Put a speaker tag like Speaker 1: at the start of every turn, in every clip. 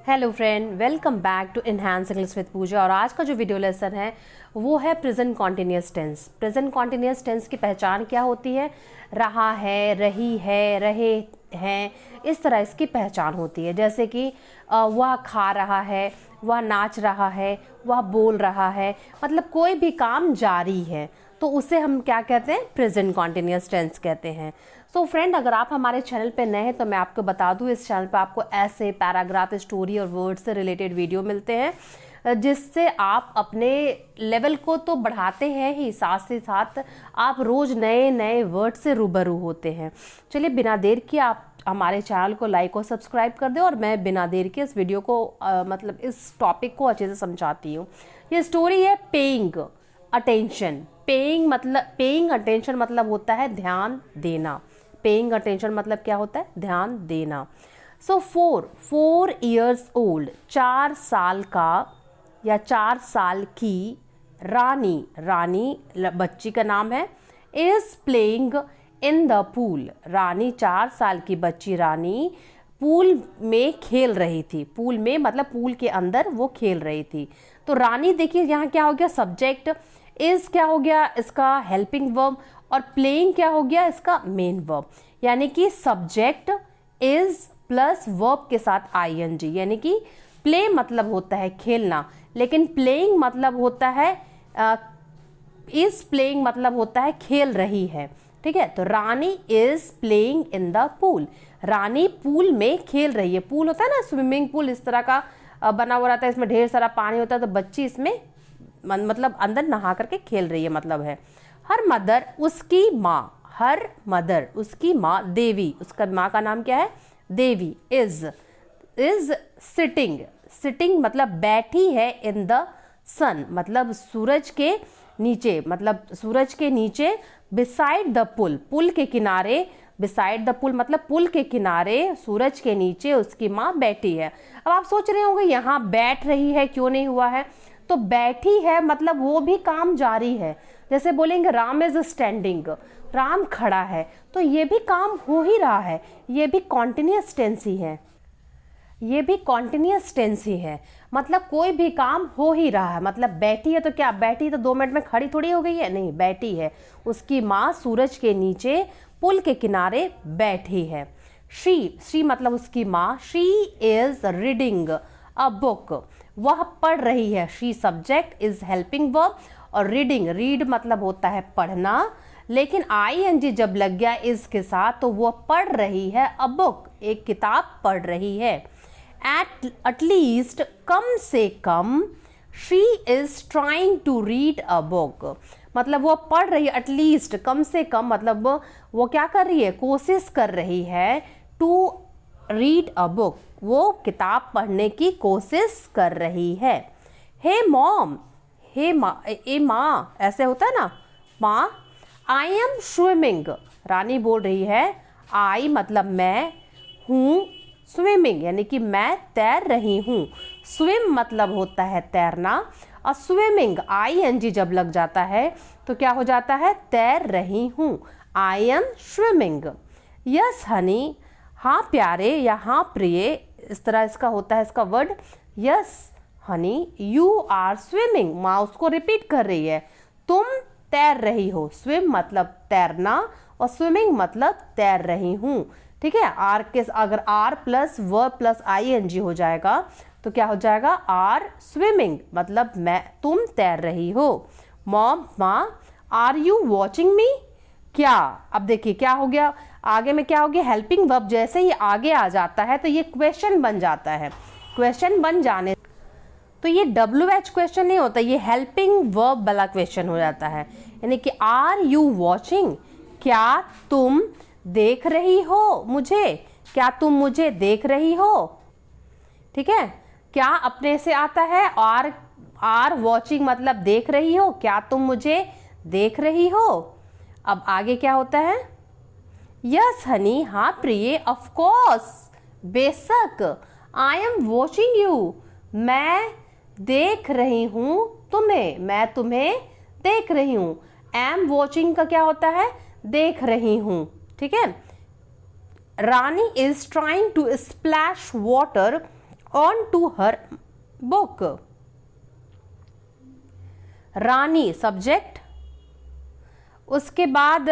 Speaker 1: Hello friend, welcome back to enhance English with Pooja. और आज का जो वीडियो लेसन है वो है present continuous tense. Present continuous tense की पहचान क्या होती है? रहा है, रही है, रहे हैं, इस तरह इसकी पहचान होती है। जैसे कि वह खा रहा है, वह नाच रहा है, वह बोल रहा है, मतलब कोई भी काम जारी है तो उसे हम क्या कहते हैं? प्रेजेंट कॉन्टिन्यूअस टेंस कहते हैं। सो फ्रेंड, अगर आप हमारे चैनल पे नए हैं तो मैं आपको बता दूं, इस चैनल पे आपको ऐसे पैराग्राफ, स्टोरी और वर्ड से रिलेटेड वीडियो मिलते हैं जिससे आप अपने लेवल को तो बढ़ाते हैं ही, साथ ही साथ आप रोज़ नए नए वर्ड से रूबरू होते हैं। चलिए बिना देर किए आप हमारे चैनल को लाइक और सब्सक्राइब कर दें और मैं बिना देर के इस वीडियो को मतलब इस टॉपिक को अच्छे से समझाती हूँ। ये स्टोरी है पेइंग अटेंशन। पेइंग अटेंशन मतलब होता है ध्यान देना। पेइंग अटेंशन मतलब क्या होता है? ध्यान देना। सो 4 years ओल्ड, 4 साल का या 4 साल की रानी बच्ची का नाम है, is playing in the pool. Rani 4 साल की बच्ची रानी पूल में खेल रही थी। पूल में मतलब पूल के अंदर वो खेल रही थी। तो रानी, देखिए यहाँ क्या हो गया? सब्जेक्ट। इज क्या हो गया? इसका हेल्पिंग वर्ब। और प्लेइंग क्या हो गया? इसका मेन वर्ब। यानी कि सब्जेक्ट इज प्लस वर्ब के साथ आईएनजी। यानी कि प्ले मतलब होता है खेलना, लेकिन प्लेइंग मतलब होता है इज प्लेइंग मतलब होता है खेल रही है। ठीक है, तो Rani is playing in the pool. Rani pool में खेल रही है। पूल होता है ना, स्विमिंग पूल इस तरह का बना हुआ रहता है, इसमें ढेर सारा पानी होता है, तो बच्ची इसमें मतलब अंदर नहा करके खेल रही है, मतलब है। हर मदर उसकी माँ, हर मदर उसकी माँ देवी, उसका माँ का नाम क्या है? देवी। इज सिटिंग मतलब बैठी है, इन द सन मतलब सूरज के नीचे, मतलब सूरज के नीचे, बिसाइड द पुल, पुल के किनारे, बिसाइड द पुल मतलब पुल के किनारे सूरज के नीचे उसकी माँ बैठी है। अब आप सोच रहे होंगे यहाँ बैठ रही है क्यों नहीं हुआ है? तो बैठी है मतलब वो भी काम जारी है। जैसे बोलेंगे राम इज स्टैंडिंग, राम खड़ा है, तो ये भी काम हो ही रहा है, ये भी कॉन्टिन्यूअस टेंस ही है। ये भी कॉन्टिन्यूअस टेंस ही है, मतलब कोई भी काम हो ही रहा है। मतलब बैठी है तो क्या बैठी तो 2 मिनट में खड़ी थोड़ी हो गई है? नहीं, बैठी है। उसकी माँ सूरज के नीचे पुल के किनारे बैठी है। शी मतलब उसकी माँ, she is reading a book, वह पढ़ रही है। She subject, is helping verb, और रीडिंग, रीड मतलब होता है पढ़ना, लेकिन आईएनजी जब लग गया इज के साथ तो वो पढ़ रही है अ बुक, एक किताब पढ़ रही है। एटलीस्ट कम से कम, she is trying to read a book, मतलब वो पढ़ रही है। एटलीस्ट कम से कम मतलब वो क्या कर रही है? कोशिश कर रही है। टू रीड अ बुक, वो किताब पढ़ने की कोशिश कर रही है। हे मॉम, हे माँ, ए माँ ऐसे होता है ना, माँ। आई एम स्विमिंग, रानी बोल रही है। आई मतलब मैं, हूँ स्विमिंग यानी कि मैं तैर रही हूँ। स्विम मतलब होता है तैरना, और स्विमिंग आईएनजी जब लग जाता है तो क्या हो जाता है? तैर रही हूँ। I am swimming. Yes Honey, हाँ प्यारे या हाँ प्रिय, इस तरह इसका होता है इसका word. Yes honey you are swimming, माँ उसको रिपीट कर रही है, तुम तैर रही हो। स्विम मतलब तैरना और स्विमिंग मतलब तैर रही हूँ। ठीक है, आर के अगर R plus verb plus ING हो जाएगा तो क्या हो जाएगा? आर स्विमिंग मतलब मैं, तुम तैर रही हो। मॉम, माँ, आर यू वॉचिंग मी, क्या? अब देखिए क्या हो गया आगे में, क्या हो गया? हेल्पिंग वर्ब जैसे ही आगे आ जाता है तो ये क्वेश्चन बन जाता है। क्वेश्चन बन जाने तो ये WH क्वेश्चन नहीं होता, ये हेल्पिंग वर्ब वाला क्वेश्चन हो जाता है। यानी कि आर यू वॉचिंग, क्या तुम देख रही हो मुझे? क्या तुम मुझे देख रही हो? ठीक है, क्या अपने से आता है। आर वॉचिंग मतलब देख रही हो, क्या तुम मुझे देख रही हो? अब आगे क्या होता है? यस हनी, हाँ प्रिय, ऑफ कोर्स बेशक, आई एम वॉचिंग यू, मैं देख रही हूं तुम्हें, मैं तुम्हें देख रही हूं। एम वॉचिंग का क्या होता है? देख रही हूं। ठीक है, Rani is trying to splash water on to her book. Rani subject, उसके बाद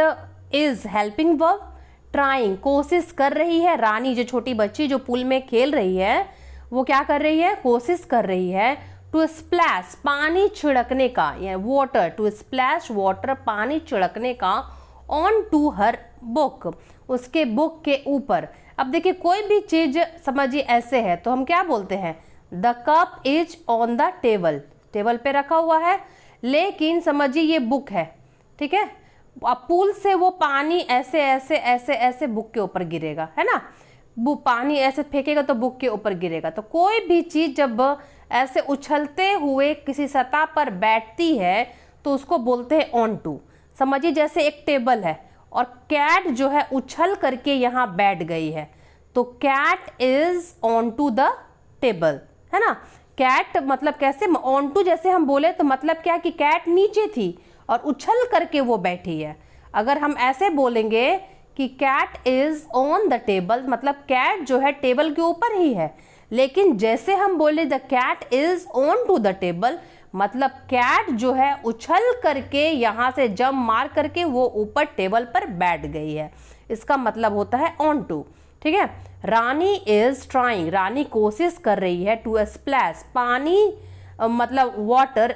Speaker 1: इज हेल्पिंग वर्ब, ट्राइंग कोशिश कर रही है। रानी जो छोटी बच्ची जो पूल में खेल रही है वो क्या कर रही है, कोशिश कर रही है। टू स्प्लैश पानी छिड़कने का, या वाटर, टू स्प्लैश वाटर पानी छिड़कने का। ऑन टू हर बुक उसके बुक के ऊपर। अब देखिए कोई भी चीज समझिए ऐसे है तो हम क्या बोलते हैं, the cup is on the table, table पे रखा हुआ है। लेकिन समझिए ये बुक है, ठीक है, अब पूल से वो पानी ऐसे ऐसे ऐसे ऐसे बुक के ऊपर गिरेगा, है ना, वो पानी ऐसे फेंकेगा तो बुक के ऊपर गिरेगा। तो कोई भी चीज जब ऐसे उछलते हुए किसी सतह पर बैठती है तो उसको बोलते हैं ऑन टू। समझिए जैसे एक टेबल है और कैट जो है उछल करके यहाँ बैठ गई है, तो cat is on to the table, है ना। कैट मतलब कैसे, ऑन टू जैसे हम बोले तो मतलब क्या कि कैट नीचे थी और उछल करके वो बैठी है। अगर हम ऐसे बोलेंगे कि cat is on the table, मतलब कैट जो है टेबल के ऊपर ही है। लेकिन जैसे हम बोले the cat is on to the table, मतलब कैट जो है उछल करके यहाँ से जंप मार करके वो ऊपर टेबल पर बैठ गई है, इसका मतलब होता है ऑन टू, ठीक है। रानी इज ट्राइंग, रानी कोशिश कर रही है। टू स्प्लैश पानी मतलब वाटर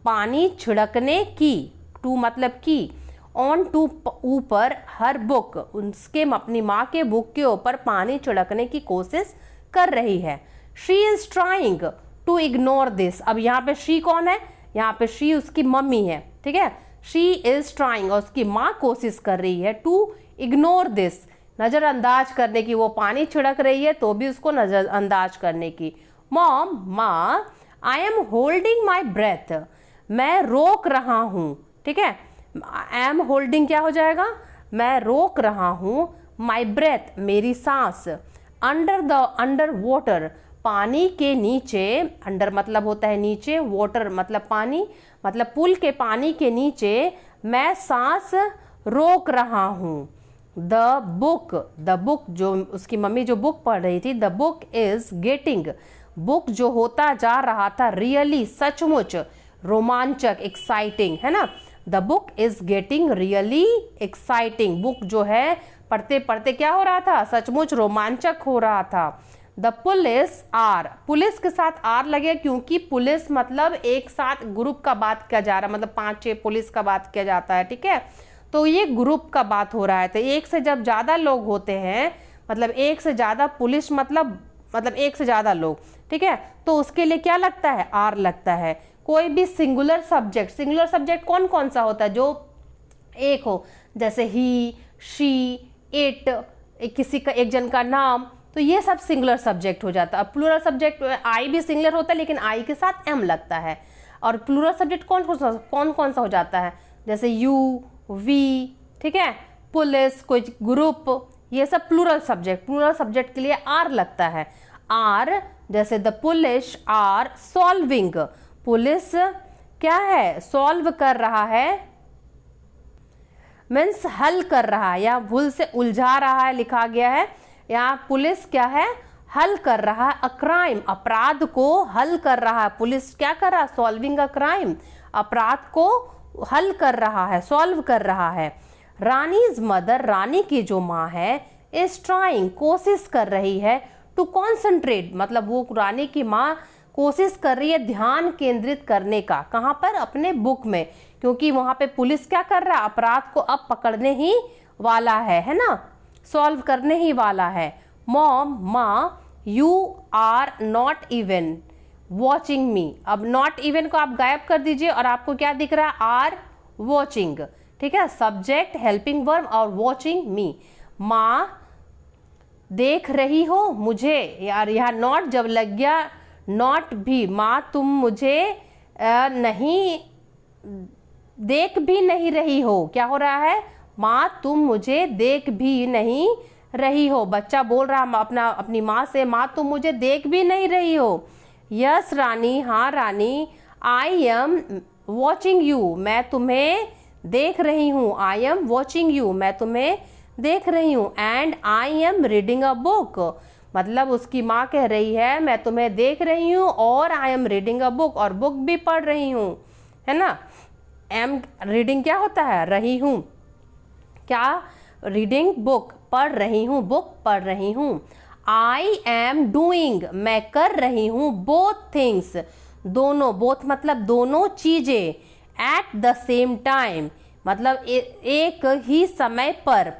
Speaker 1: पानी छिड़कने की, टू मतलब की, ऑन टू ऊपर, हर बुक उसके अपनी माँ के बुक के ऊपर पानी छिड़कने की कोशिश कर रही है। She is trying to ignore this. अब यहाँ पे शी कौन है, यहाँ पे शी उसकी मम्मी है, ठीक है। शी इज ट्राइंग और उसकी माँ कोशिश कर रही है टू इग्नोर दिस, नजरअंदाज करने की। वो पानी छिड़क रही है तो भी उसको नजरअंदाज करने की। मॉम माँ, I am holding my breath, मैं रोक रहा हूं, ठीक है। आई एम होल्डिंग क्या हो जाएगा, मैं रोक रहा हूं, माई ब्रेथ मेरी सांस, अंडर वाटर पानी के नीचे, अंडर मतलब होता है नीचे, वाटर मतलब पानी, मतलब पूल के पानी के नीचे मैं सांस रोक रहा हूं। द बुक जो उसकी मम्मी जो बुक पढ़ रही थी, the book is getting, book जो होता जा रहा था रियली सचमुच रोमांचक, एक्साइटिंग, है ना। The book is getting really exciting, book जो है पढ़ते पढ़ते क्या हो रहा था, सचमुच रोमांचक हो रहा था। द पुलिस आर, पुलिस के साथ आर लगे क्योंकि पुलिस मतलब एक साथ ग्रुप का बात किया जा रहा है, मतलब 5-6 पुलिस का बात किया जाता है, ठीक है। तो ये ग्रुप का बात हो रहा है, तो एक से जब ज्यादा लोग होते हैं, मतलब एक से ज्यादा पुलिस मतलब एक से ज्यादा लोग, ठीक है, तो उसके लिए क्या लगता है, आर लगता है। कोई भी सिंगुलर सब्जेक्ट कौन कौन सा होता है, जो एक हो, जैसे ही, शी, इट, किसी का एक जन का नाम, तो ये सब सिंगुलर सब्जेक्ट हो जाता है। प्लूरल सब्जेक्ट आई भी सिंगुलर होता है लेकिन आई के साथ एम लगता है। और प्लूरल सब्जेक्ट कौन कौन सा हो जाता है, जैसे यू, वी, ठीक है, पुलिस, कोई ग्रुप, ये सब प्लूरल सब्जेक्ट के लिए आर लगता है। आर जैसे the police are solving, police क्या है, सॉल्व कर रहा है, मीन्स हल कर रहा है, या भूल से उलझा रहा है लिखा गया है, यहाँ पुलिस क्या है, हल कर रहा है। अ क्राइम, अपराध को हल कर रहा है, पुलिस क्या कर रहा है, सॉल्विंग अ क्राइम, अपराध को हल कर रहा है, सॉल्व कर रहा है। रानीज मदर, रानी की जो माँ है, इज ट्राइंग, कोशिश कर रही है, टू कॉन्सेंट्रेट, मतलब वो रानी की माँ कोशिश कर रही है ध्यान केंद्रित करने का, कहाँ पर, अपने बुक में, क्योंकि वहां पे पुलिस क्या कर रहा है, अपराध को अब पकड़ने ही वाला है ना, सॉल्व करने ही वाला है। मॉम माँ, you are not even watching me, अब नॉट इवन को आप गायब कर दीजिए और आपको क्या दिख रहा है, आर वॉचिंग, ठीक है, सब्जेक्ट हेल्पिंग वर्ब और वॉचिंग मी। माँ देख रही हो मुझे, यार यहाँ नॉट जब लग गया, नॉट भी, माँ तुम मुझे नहीं देख भी नहीं रही हो, क्या हो रहा है, माँ तुम मुझे देख भी नहीं रही हो, बच्चा बोल रहा अपनी माँ से, माँ तुम मुझे देख भी नहीं रही हो। यस रानी, हाँ रानी, आई एम वॉचिंग यू, मैं तुम्हें देख रही हूँ, आई एम वॉचिंग यू, मैं तुम्हें देख रही हूँ। And I am reading a book, मतलब उसकी माँ कह रही है मैं तुम्हें देख रही हूँ और I am reading a book, और बुक भी पढ़ रही हूँ, है ना। एम रीडिंग क्या होता है, रही हूँ, क्या, रीडिंग बुक, पढ़ रही हूँ, बुक पढ़ रही हूँ। आई एम डूइंग, मैं कर रही हूँ, बोथ थिंग्स, दोनों, बोथ मतलब दोनों चीजें, एट द सेम टाइम मतलब एक ही समय पर,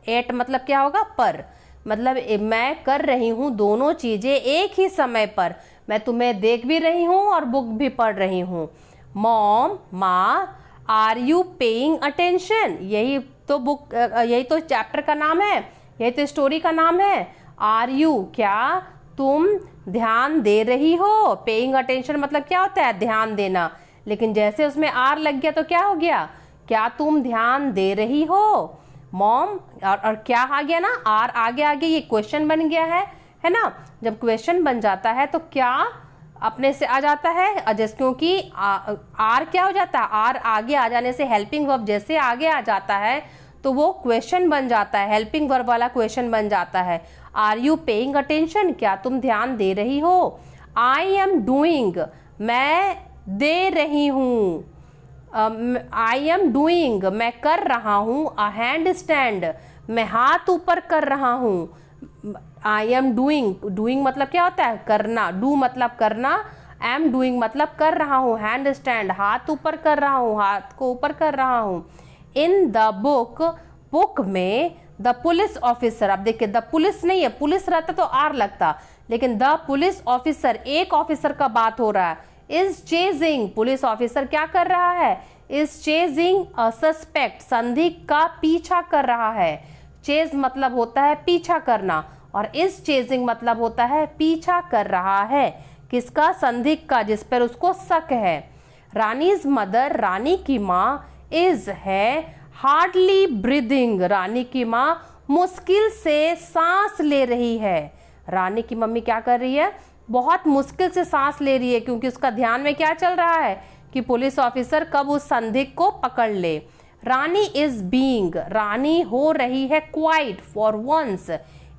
Speaker 1: एट मतलब क्या होगा, पर, मतलब मैं कर रही हूँ दोनों चीजें एक ही समय पर, मैं तुम्हें देख भी रही हूँ और बुक भी पढ़ रही हूँ। मॉम, माँ, आर यू पेइंग अटेंशन, यही तो बुक, यही तो चैप्टर का नाम है, यही तो स्टोरी का नाम है। आर यू, क्या तुम ध्यान दे रही हो, पेइंग अटेंशन मतलब क्या होता है, ध्यान देना, लेकिन जैसे उसमें आर लग गया तो क्या हो गया, क्या तुम ध्यान दे रही हो। मॉम, और क्या आ गया ना, आर आगे आगे, ये क्वेश्चन बन गया है ना। जब क्वेश्चन बन जाता है तो क्या अपने से आ जाता है, जैसे क्योंकि आर क्या हो जाता है, आर आगे आ जाने से हेल्पिंग वर्ब जैसे आगे आ जाता है तो वो क्वेश्चन बन जाता है, हेल्पिंग वर्ब वाला क्वेश्चन बन जाता है। आर यू पेइंग अटेंशन, क्या तुम ध्यान दे रही हो। आई एम डूइंग, मैं दे रही हूँ, आई एम डूइंग, मैं कर रहा हूँ, अ हैंड स्टैंड, मैं हाथ ऊपर कर रहा हूँ। आई एम डूइंग, डूइंग मतलब क्या होता है, करना, डू मतलब करना, एम डूइंग मतलब कर रहा हूँ, हैंड स्टैंड हाथ ऊपर कर रहा हूँ, हाथ को ऊपर कर रहा हूँ। इन द बुक, बुक में, द पुलिस ऑफिसर, अब देखिए द पुलिस नहीं है, पुलिस रहता तो आर लगता, लेकिन द पुलिस ऑफिसर, एक ऑफिसर का बात हो रहा है, इज चेजिंग, पुलिस ऑफिसर क्या कर रहा है, इज चेजिंग अ सस्पेक्ट, संदिग्ध का पीछा कर रहा है। चेज मतलब होता है पीछा करना, और इज चेजिंग मतलब होता है पीछा कर रहा है, किसका, संदिग्ध का, जिस पर उसको शक है। रानीज मदर, रानी की माँ, इज है हार्डली ब्रीदिंग, रानी की माँ मुश्किल से सांस ले रही है। रानी की मम्मी क्या कर रही है, बहुत मुश्किल से सांस ले रही है, क्योंकि उसका ध्यान में क्या चल रहा है कि पुलिस ऑफिसर कब उस संदिग्ध को पकड़ ले। रानी इज बीइंग, रानी हो रही है क्वाइट, फॉर वंस,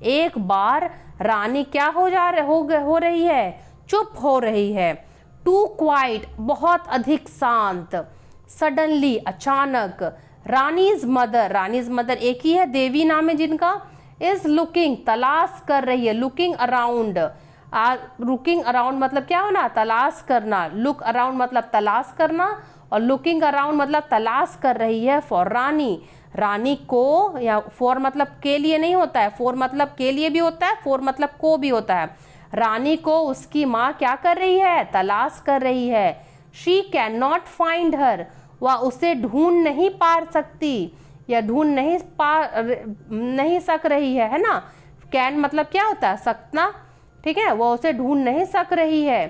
Speaker 1: एक बार रानी क्या हो रही है, चुप हो रही है। टू क्वाइट, बहुत अधिक शांत। सडनली, अचानक। रानीज मदर, रानीज मदर एक ही है, देवी नाम है जिनका, इज लुकिंग, तलाश कर रही है, लुकिंग अराउंड, लुकिंग अराउंड मतलब क्या होना, तलाश करना, लुक अराउंड मतलब तलाश करना, और लुकिंग अराउंड मतलब तलाश कर रही है फॉर रानी, रानी को, या फॉर मतलब के लिए नहीं होता है, फॉर मतलब के लिए भी होता है, फॉर मतलब को भी होता है। रानी को उसकी माँ क्या कर रही है, तलाश कर रही है। She can not find her, वह उसे ढूंढ नहीं पा सकती, या ढूंढ नहीं सक रही है ना। कैन मतलब क्या होता है, सकना, ठीक है, वह उसे ढूंढ नहीं सक रही है।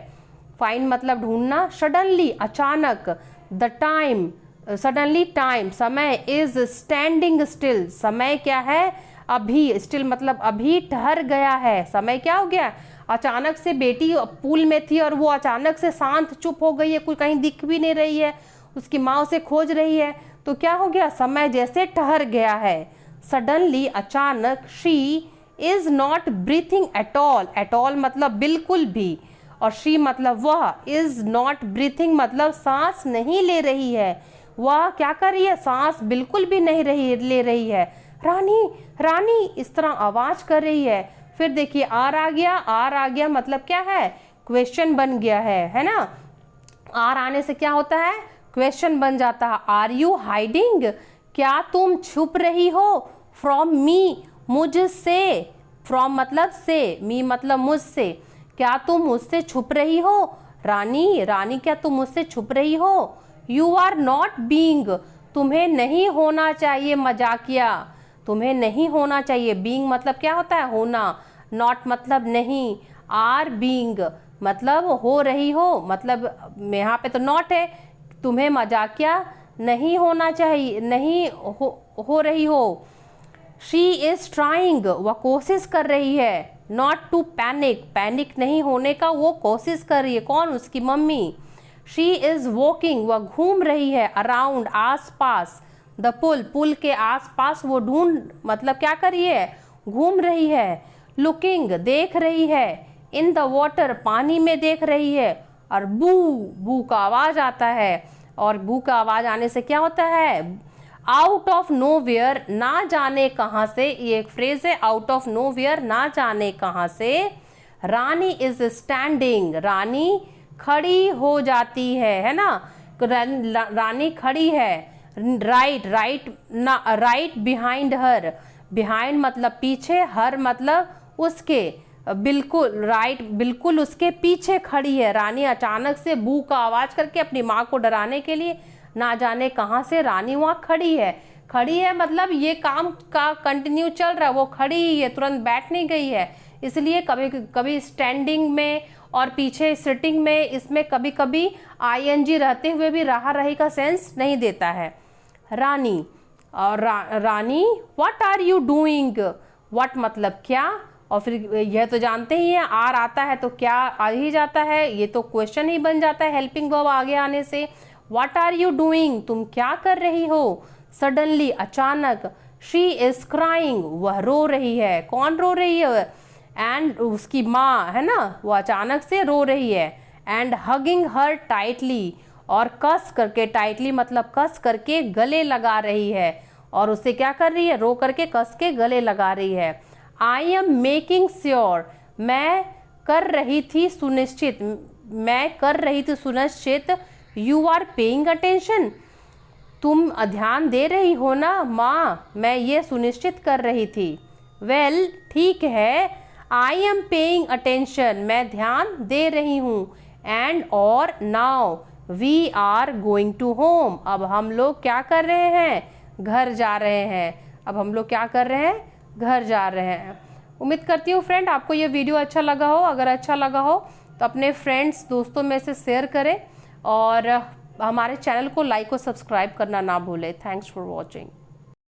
Speaker 1: फाइंड मतलब ढूंढना। सडनली, अचानक। द टाइम, सडनली टाइम, समय। इज स्टैंडिंग स्टिल, समय क्या है, अभी, स्टिल मतलब अभी ठहर गया है, समय क्या हो गया, अचानक से बेटी पूल में थी और वो अचानक से शांत चुप हो गई है, कोई कहीं दिख भी नहीं रही है, उसकी माँ उसे खोज रही है, तो क्या हो गया, समय जैसे ठहर गया है। सडनली, अचानक। She is not breathing at all, at all मतलब बिल्कुल भी, और शी मतलब वह, इज नॉट ब्रीथिंग मतलब सांस नहीं ले रही है, वह क्या कर रही है, सांस बिल्कुल भी नहीं ले रही है। रानी, रानी, इस तरह आवाज कर रही है। फिर देखिए आर आ गया, आर आ गया मतलब क्या है, क्वेश्चन बन गया है ना। आर आने से क्या होता है, क्वेश्चन बन जाता है। आर यू हाइडिंग, क्या तुम छुप रही हो, फ्रॉम मी, मुझसे, फ्रॉम मतलब से, मी मतलब मुझसे, क्या तुम मुझसे छुप रही हो। रानी, रानी क्या तुम मुझसे छुप रही हो। यू आर नॉट बीइंग, तुम्हें नहीं होना चाहिए मजाकिया, तुम्हें नहीं होना चाहिए। बीइंग मतलब क्या होता है, होना, नॉट मतलब नहीं, आर बीइंग मतलब हो रही हो, मतलब यहाँ पे तो नॉट है, तुम्हें मजाकिया नहीं होना चाहिए, नहीं हो रही हो। शी इज ट्राइंग, वह कोशिश कर रही है। नॉट टू पैनिक, पैनिक नहीं होने का वो कोशिश कर रही है, कौन, उसकी मम्मी। शी इज वॉकिंग, वह घूम रही है। Around, us pass. द पुल, पुल के आस पास वो ढूंढ मतलब क्या कर रही है, घूम रही है। लुकिंग देख रही है, इन द वाटर पानी में देख रही है, और बू बू का आवाज आता है, और बू का आवाज आने से क्या होता है, आउट ऑफ नोवेयर, ना जाने कहां से, ये एक फ्रेज है, आउट ऑफ नोवेयर, ना जाने कहां से, रानी इज स्टैंडिंग, रानी खड़ी हो जाती है ना, रानी खड़ी है, राइट बिहाइंड हर, बिहाइंड मतलब पीछे, हर मतलब उसके, बिल्कुल राइट बिल्कुल उसके पीछे खड़ी है। रानी अचानक से बू का आवाज करके अपनी माँ को डराने के लिए ना जाने कहां से रानी वहां खड़ी है। खड़ी है मतलब ये काम का कंटिन्यू चल रहा है, वो खड़ी ही है, तुरंत बैठ नहीं गई है। इसलिए कभी कभी स्टैंडिंग में और पीछे सिटिंग में, इसमें कभी कभी आईएनजी रहते हुए भी रहा रही का सेंस नहीं देता है। रानी और Rani what are you doing, what मतलब क्या, और फिर यह तो जानते ही हैं आर आता है तो क्या आ ही जाता है, ये तो क्वेश्चन ही बन जाता है हेल्पिंग वर्ब आगे आने से। व्हाट आर यू डूइंग, तुम क्या कर रही हो, सडनली अचानक, शी इज क्राइंग, वह रो रही है, कौन रो रही है, एंड उसकी माँ है ना, वो अचानक से रो रही है, एंड हगिंग हर टाइटली, और कस करके, टाइटली मतलब कस करके गले लगा रही है, और उससे क्या कर रही है, रो करके कस के गले लगा रही है। आई एम मेकिंग श्योर, मैं कर रही थी सुनिश्चित, मैं कर रही थी सुनिश्चित, यू आर पेइंग अटेंशन, तुम ध्यान दे रही हो ना माँ, मैं ये सुनिश्चित कर रही थी। वेल ठीक है, आई एम पेइंग अटेंशन, मैं ध्यान दे रही हूँ, एंड और now we are going to home, अब हम लोग क्या कर रहे हैं, घर जा रहे हैं, अब हम लोग क्या कर रहे हैं, घर जा रहे हैं। उम्मीद करती हूँ फ्रेंड आपको ये वीडियो अच्छा लगा हो, अगर अच्छा लगा हो तो अपने फ्रेंड्स दोस्तों में से शेयर करें, और हमारे चैनल को लाइक और सब्सक्राइब करना ना भूलें। Thanks for watching.